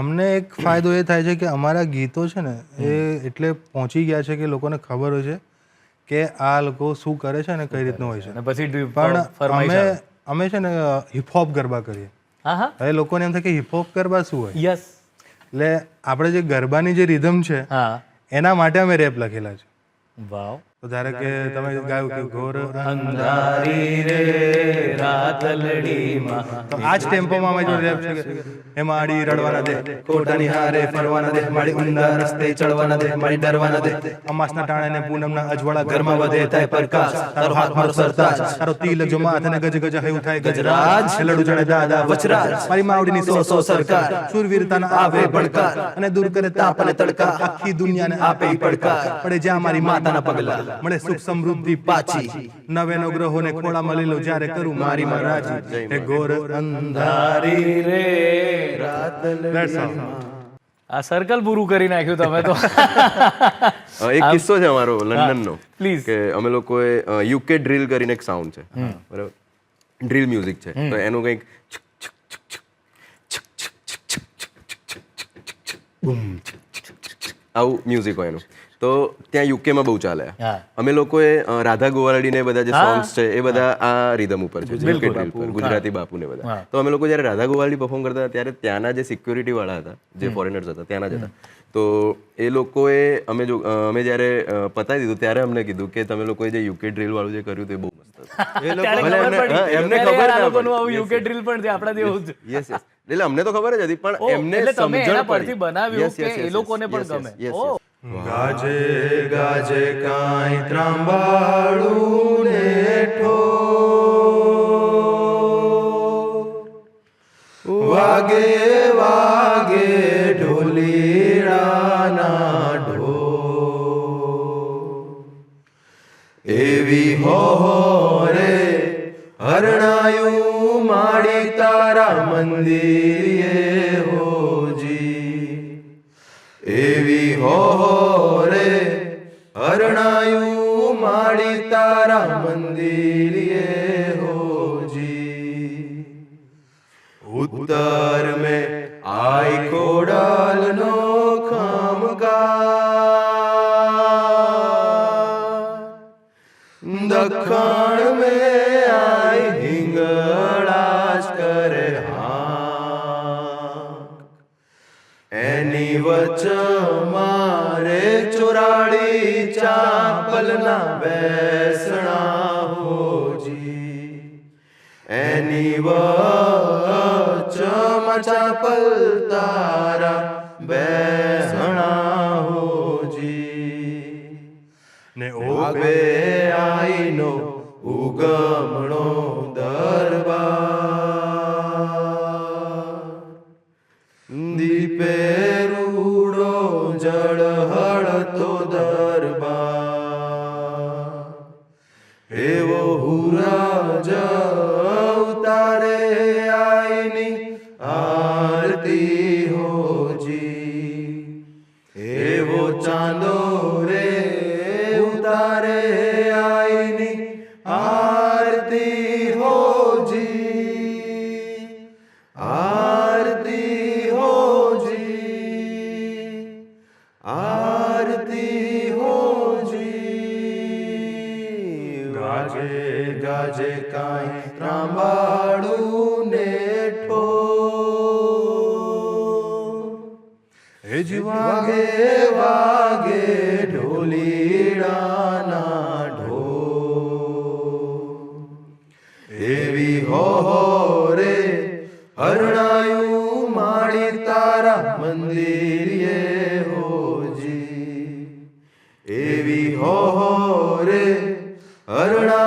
અમને એક ફાયદો એ થાય છે કે અમારા ગીતો છે ને એ એટલે પહોંચી ગયા છે કે લોકોને ખબર હોય છે કે આ લોકો શું કરે છે અને કઈ રીતનું હોય છે. અને પછી પણ અમે છે ને હિપહોપ ગરબા કરીએ. હા હા હવે લોકોને એમ થાય કે હિપહોપ ગરબા શું હોય, યસ એટલે આપણે જે ગરબાની જે રિધમ છે હા એના માટે અમે રેપ લખેલા છે. વાવ. તો ધારો કે તમે ગાયું કે ઘોર અંધારી રે રાતલડીમાં, તો આ જ ટેમ્પોમાં અમે જો રેપ છે કે હે માડી રડવાના દે, કોટાની હારે ફરવાના દે, માડી ઊંડા રસ્તે ચડવાના દે, માડી ડરવાના દે, અમાસના ટાણે ને પૂનમના અજવાળા ઘરમાં વધે થાય પ્રકાશ, તારો હાથ મારો સરતાજ, તારો તિલક જો માથે ને ગજ ગજ હયું થાય ગજરાજ, લડુ જણે દાદા વચરાજ, મારી માવડીની સો સરકાર, શૂરવીરતાના આવે ભડકાર, અને દૂર કરે તાપ અને તડકા, આખી દુનિયાને આપે પડકાર, પડે જ્યાં મારી માતાના પગલા, મળે સુખ સમૃદ્ધિ પાછી, નવેનો ગ્રહોને ખોળામાં લઈ લો જ્યારે કરું મારી મહારાજી, હે ઘોર અંધારી રે રાતલડીમાં. આ સર્કલ પૂરું કરી નાખ્યું તમે તો. એક કિસ્સો છે અમારો લંડનનો. પ્લીઝ. કે અમે લોકોએ યુકે ડ્રીલ કરીને એક સાઉન્ડ છે, બરાબર, ડ્રીલ મ્યુઝિક છે, તો એનું કંઈક આવું મ્યુઝિક હોય એનું, તો ત્યાં યુકેમાં બહુ ચાલે. અમે લોકોએ રાધા ગોવાળડી ને બધા જે સોંગ્સ છે એ બધા આ રિધમ ઉપર છે, યુકે ડ્રીલ પર, ગુજરાતી બાપુ ને બધા. તો અમે લોકો જયારે રાધા ગોવાળડી પરફોર્મ કરતા હતા ત્યારે ત્યાંના જે સિક્યુરિટી વાળા હતા, જે ફોરેનર્સ હતા ત્યાંના જ હતા, તો એ લોકોએ અમે જયારે પતાવી દીધું ત્યારે અમને કીધું કે તમે લોકોએ જે યુકે ડ્રીલ વાળું જે કર્યું તે બહુ મસ્ત હતું. એમને ખબર યુકે ડ્રીલ પણ છે આપણા જેવું જ. યસ યસ, એટલે અમને તો ખબર જ હતી પણ એમને સમજણ પરથી બનાવ્યું કે એ લોકોને પણ ગમે. ગાજે ગાજે કાંઈ ત્રાંબાળું ને ઠોર, વાગે વાગે ઢોલીડાના ઢોર, એવી હો રે હરણાયું માડી તારા મંદિરે હોજી, એવી હો રે હરણાયું માડી તારા મંદિરે હોજી, ઉત્તર મેં આઈ ખોડાલનો ખમગાર, દક્ષિણ મેં આઈ હિંગળાજ કરે હાંક, એની વચ્ચ મારે ચોરાડી ચાપલના બેસણા હોજી, એની વચ્ચ ચાપલ તારા બેસણા હોજી, ને ઓબે આઈનો ઉગમણો દરબાર, દીપે રૂડો જળહળતો દરબાર, એવો હુરાજ ઉતારે આઈની આરતી હોજી, એવો ચાંદો રે ઉતારે આઈની આરતી હોજી, આરતી હોજી, આરતી હોજી, ગાજે ગાજે કાંઈ ત્રાંબાળું ને ઠોર, હે જી વાગે વાગે ઢોલીડાના ઢોર, એવી હો રે હરણાયું માડી તારા મંદિરે હોજી, એવી હો રે હરણા